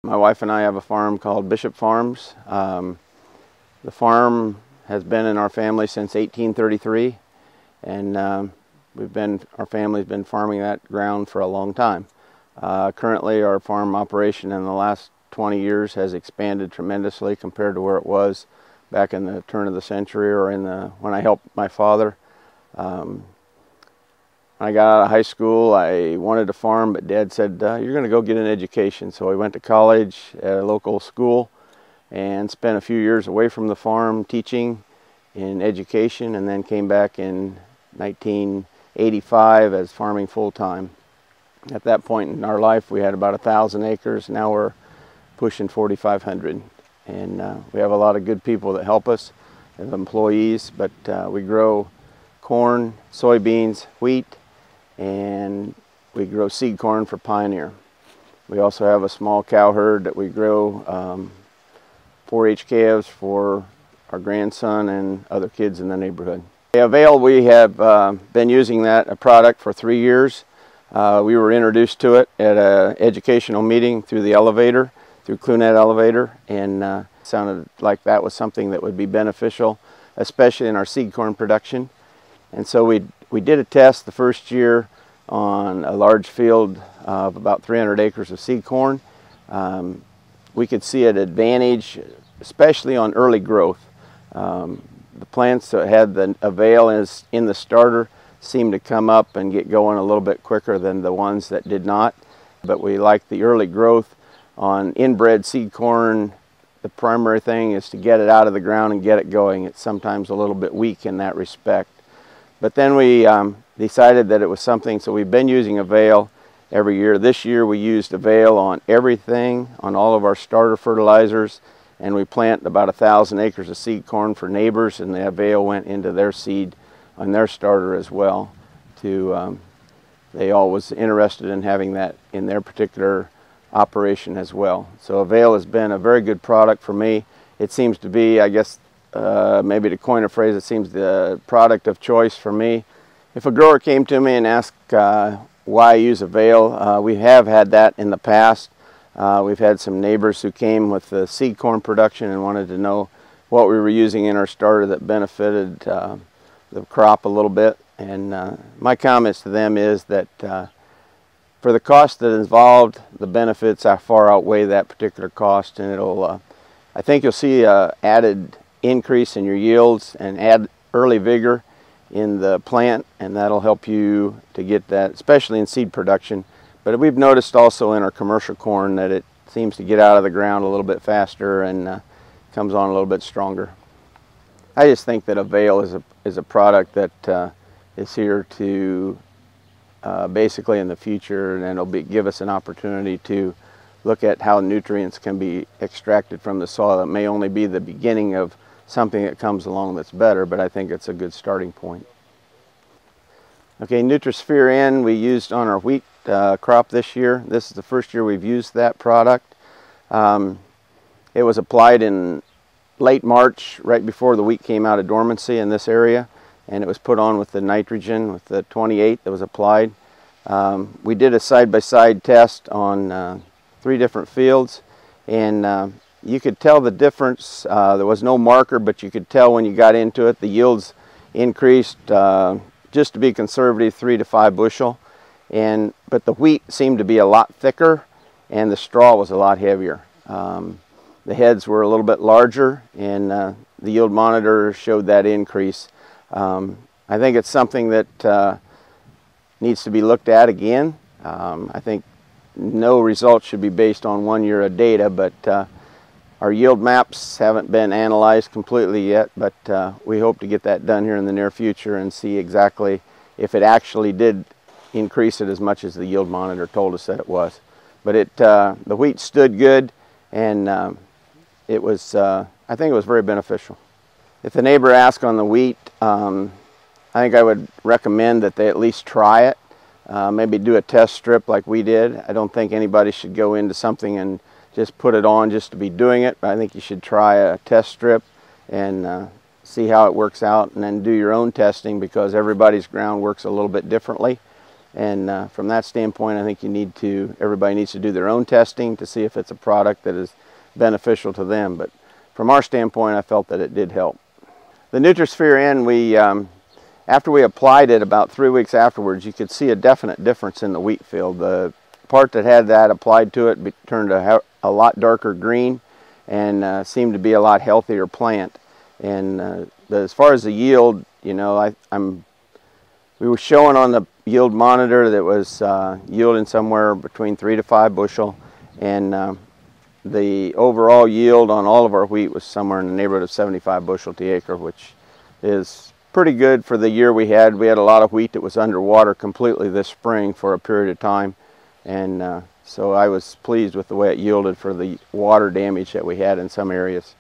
My wife and I have a farm called Bishop Farms. The farm has been in our family since 1833, and our family's been farming that ground for a long time. Currently, our farm operation in the last 20 years has expanded tremendously compared to where it was back in the turn of the century, or when I helped my father. When I got out of high school, I wanted to farm, but Dad said, you're going to go get an education. So I went to college at a local school and spent a few years away from the farm teaching in education, and then came back in 1985 as farming full-time. At that point in our life, we had about 1,000 acres. Now we're pushing 4,500. And we have a lot of good people that help us, as employees, but we grow corn, soybeans, wheat, and we grow seed corn for Pioneer. We also have a small cow herd that we grow 4-H calves for our grandson and other kids in the neighborhood. AVAIL, we have been using a product for 3 years. We were introduced to it at an educational meeting through the elevator, through Clunet Elevator, and it sounded like that was something that would be beneficial, especially in our seed corn production. And so we did a test the first year on a large field of about 300 acres of seed corn. We could see an advantage, especially on early growth. The plants that had the AVAIL in the starter seemed to come up and get going a little bit quicker than the ones that did not. But we liked the early growth. On inbred seed corn, the primary thing is to get it out of the ground and get it going. It's sometimes a little bit weak in that respect. But then we decided that it was something, so we've been using AVAIL every year. This year we used AVAIL on everything, on all of our starter fertilizers, and we plant about 1,000 acres of seed corn for neighbors, and the AVAIL went into their seed on their starter as well. They all was interested in having that in their particular operation as well. So AVAIL has been a very good product for me. It seems to be, I guess, maybe to coin a phrase, it seems the product of choice for me. If a grower came to me and asked why I use AVAIL, we have had that in the past. We've had some neighbors who came with the seed corn production and wanted to know what we were using in our starter that benefited the crop a little bit. And my comments to them is that for the cost that is involved, the benefits far outweigh that particular cost, and I think you'll see an added increase in your yields and add early vigor in the plant, and that'll help you to get that, especially in seed production. But we've noticed also in our commercial corn that it seems to get out of the ground a little bit faster and comes on a little bit stronger. I just think that AVAIL is a product that is here to basically in the future, and it'll give us an opportunity to look at how nutrients can be extracted from the soil. It may only be the beginning of something that comes along that's better, but I think it's a good starting point. Okay, NutriSphere-N we used on our wheat crop this year. This is the first year we've used that product. It was applied in late March, right before the wheat came out of dormancy in this area, and it was put on with the nitrogen, with the 28 that was applied. We did a side-by-side test on 3 different fields, and you could tell the difference. There was no marker, but you could tell when you got into it. The yields increased, just to be conservative, 3 to 5 bushel. But the wheat seemed to be a lot thicker, and the straw was a lot heavier. The heads were a little bit larger, and the yield monitor showed that increase. I think it's something that needs to be looked at again. I think no results should be based on 1 year of data, but our yield maps haven't been analyzed completely yet, but we hope to get that done here in the near future and see exactly if it actually did increase it as much as the yield monitor told us that it was. But the wheat stood good, and I think it was very beneficial. If the neighbor asks on the wheat, I think I would recommend that they at least try it. Maybe do a test strip like we did. I don't think anybody should go into something and just put it on just to be doing it. But I think you should try a test strip and see how it works out, and then do your own testing, because everybody's ground works a little bit differently. And from that standpoint, I think everybody needs to do their own testing to see if it's a product that is beneficial to them. But from our standpoint, I felt that it did help. The NutriSphere-N, after we applied it about 3 weeks afterwards, you could see a definite difference in the wheat field. The part that had that applied to it turned a lot darker green and seemed to be a lot healthier plant. And as far as the yield, you know, we were showing on the yield monitor that was yielding somewhere between 3 to 5 bushel, and the overall yield on all of our wheat was somewhere in the neighborhood of 75 bushel to acre, which is pretty good for the year we had. We had a lot of wheat that was underwater completely this spring for a period of time, and so I was pleased with the way it yielded for the water damage that we had in some areas.